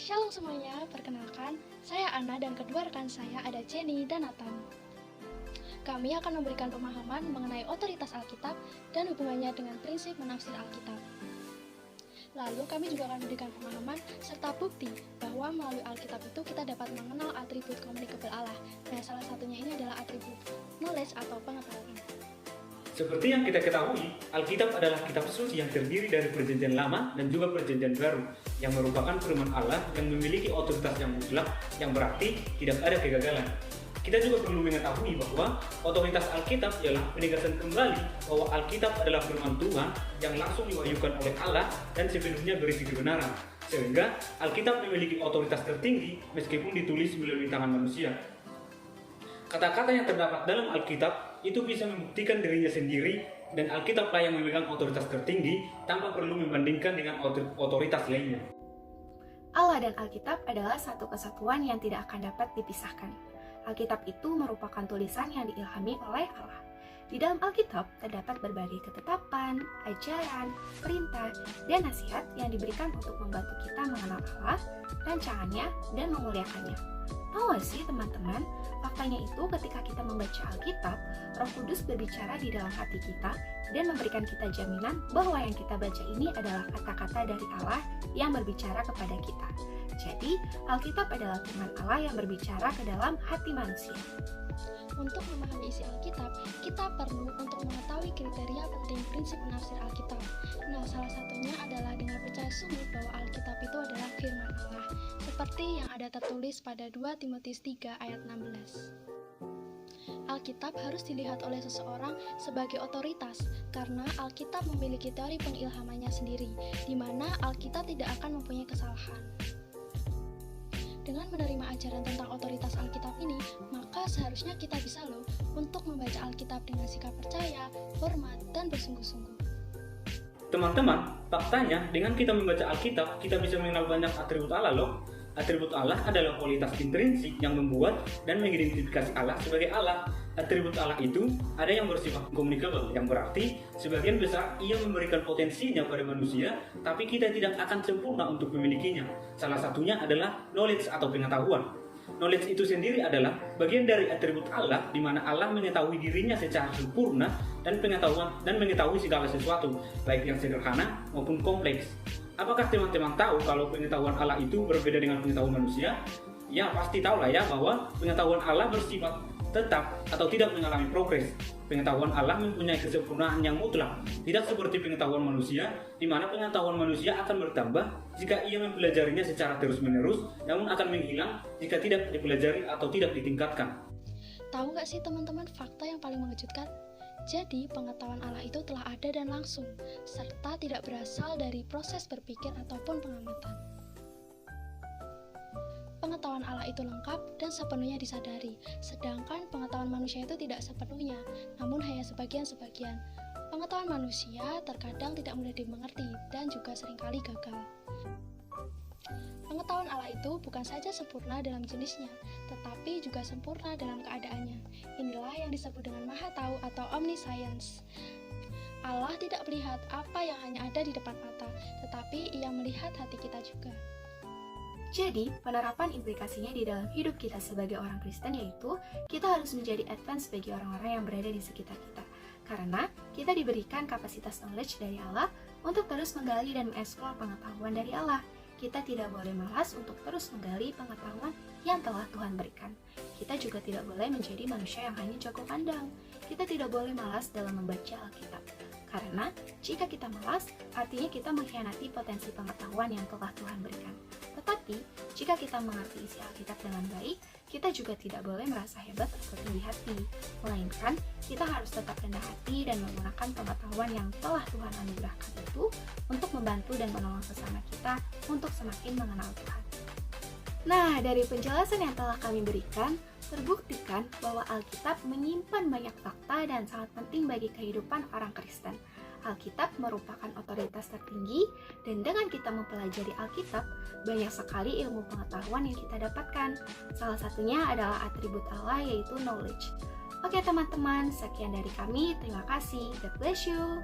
Shalom semuanya, perkenalkan, saya Ana dan kedua rekan saya ada Jenny dan Nathan. Kami akan memberikan pemahaman mengenai otoritas Alkitab dan hubungannya dengan prinsip menafsir Alkitab. Lalu kami juga akan memberikan pemahaman serta bukti bahwa melalui Alkitab itu kita dapat mengenal atribut communicable Allah. Nah, salah satunya ini adalah atribut knowledge atau pengetahuan. Seperti yang kita ketahui, Alkitab adalah kitab suci yang terdiri dari Perjanjian Lama dan juga Perjanjian Baru, yang merupakan firman Allah yang memiliki otoritas yang mutlak, yang berarti tidak ada kegagalan. Kita juga perlu mengetahui bahwa otoritas Alkitab ialah penegasan kembali bahwa Alkitab adalah firman Tuhan yang langsung diwahyukan oleh Allah dan sepenuhnya berisi kebenaran, sehingga Alkitab memiliki otoritas tertinggi meskipun ditulis melalui tangan manusia. Kata-kata yang terdapat dalam Alkitab itu bisa membuktikan dirinya sendiri, dan Alkitablah yang memegang otoritas tertinggi tanpa perlu membandingkan dengan otoritas lainnya. Allah dan Alkitab adalah satu kesatuan yang tidak akan dapat dipisahkan. Alkitab itu merupakan tulisan yang diilhami oleh Allah. Di dalam Alkitab terdapat berbagai ketetapan, ajaran, perintah, dan nasihat yang diberikan untuk membantu kita mengenal Allah, rancangannya, dan memuliakannya. Tahu gak sih teman-teman, faktanya itu ketika kita membaca Alkitab, Roh Kudus berbicara di dalam hati kita dan memberikan kita jaminan bahwa yang kita baca ini adalah kata-kata dari Allah yang berbicara kepada kita. Jadi, Alkitab adalah firman Allah yang berbicara ke dalam hati manusia. Untuk memahami isi Alkitab, kita perlu untuk mengetahui kriteria penting prinsip menafsir Alkitab. Nah, salah satunya adalah dengan percaya sungguh bahwa Alkitab itu adalah firman Allah, seperti yang ada tertulis pada 2 Timotius 3 ayat 16. Alkitab harus dilihat oleh seseorang sebagai otoritas, karena Alkitab memiliki teori pengilhamannya sendiri, di mana Alkitab tidak akan mempunyai kesalahan. Dengan menerima ajaran tentang otoritas Alkitab ini, maka seharusnya kita bisa loh untuk membaca Alkitab dengan sikap percaya, hormat, dan bersungguh-sungguh. Teman-teman, faktanya dengan kita membaca Alkitab, kita bisa mengenal banyak atribut Allah loh. Atribut Allah adalah kualitas intrinsik yang membuat dan mengidentifikasi Allah sebagai Allah. Atribut Allah itu ada yang bersifat communicable, yang berarti sebagian besar ia memberikan potensinya pada manusia, tapi kita tidak akan sempurna untuk memilikinya. Salah satunya adalah knowledge atau pengetahuan. Knowledge itu sendiri adalah bagian dari atribut Allah, di mana Allah mengetahui dirinya secara sempurna dan mengetahui segala sesuatu, baik yang sederhana maupun kompleks. Apakah teman-teman tahu kalau pengetahuan Allah itu berbeda dengan pengetahuan manusia? Ya, pasti tahu lah ya bahwa pengetahuan Allah bersifat tetap atau tidak mengalami progres. Pengetahuan Allah mempunyai kesempurnaan yang mutlak, tidak seperti pengetahuan manusia, di mana pengetahuan manusia akan bertambah jika ia mempelajarinya secara terus-menerus, namun akan menghilang jika tidak dipelajari atau tidak ditingkatkan. Tahu nggak sih teman-teman fakta yang paling mengejutkan? Jadi, pengetahuan Allah itu telah ada dan langsung, serta tidak berasal dari proses berpikir ataupun pengamatan. Pengetahuan Allah itu lengkap dan sepenuhnya disadari, sedangkan pengetahuan manusia itu tidak sepenuhnya, namun hanya sebagian-sebagian. Pengetahuan manusia terkadang tidak mudah dimengerti dan juga seringkali gagal. Pengetahuan Allah itu bukan saja sempurna dalam jenisnya, tetapi juga sempurna dalam keadaannya. Inilah yang disebut dengan Maha Tahu atau Omniscience. Allah tidak melihat apa yang hanya ada di depan mata, tetapi Ia melihat hati kita juga. Jadi, penerapan implikasinya di dalam hidup kita sebagai orang Kristen yaitu kita harus menjadi advance bagi orang-orang yang berada di sekitar kita. Karena kita diberikan kapasitas knowledge dari Allah untuk terus menggali dan mengeksplor pengetahuan dari Allah. Kita tidak boleh malas untuk terus menggali pengetahuan yang telah Tuhan berikan. Kita juga tidak boleh menjadi manusia yang hanya jago pandang. Kita tidak boleh malas dalam membaca Alkitab. Karena jika kita malas, artinya kita mengkhianati potensi pengetahuan yang telah Tuhan berikan. Tetapi, jika kita mengerti isi Alkitab dengan baik, kita juga tidak boleh merasa hebat atau tinggi hati. Melainkan, kita harus tetap rendah hati dan menggunakan pengetahuan yang telah Tuhan anugerahkan itu untuk membantu dan menolong sesama kita untuk semakin mengenal Tuhan. Nah, dari penjelasan yang telah kami berikan, terbuktikan bahwa Alkitab menyimpan banyak fakta dan sangat penting bagi kehidupan orang Kristen. Alkitab merupakan otoritas tertinggi, dan dengan kita mempelajari Alkitab, banyak sekali ilmu pengetahuan yang kita dapatkan. Salah satunya adalah atribut Allah, yaitu knowledge. Oke teman-teman, sekian dari kami. Terima kasih. God bless you.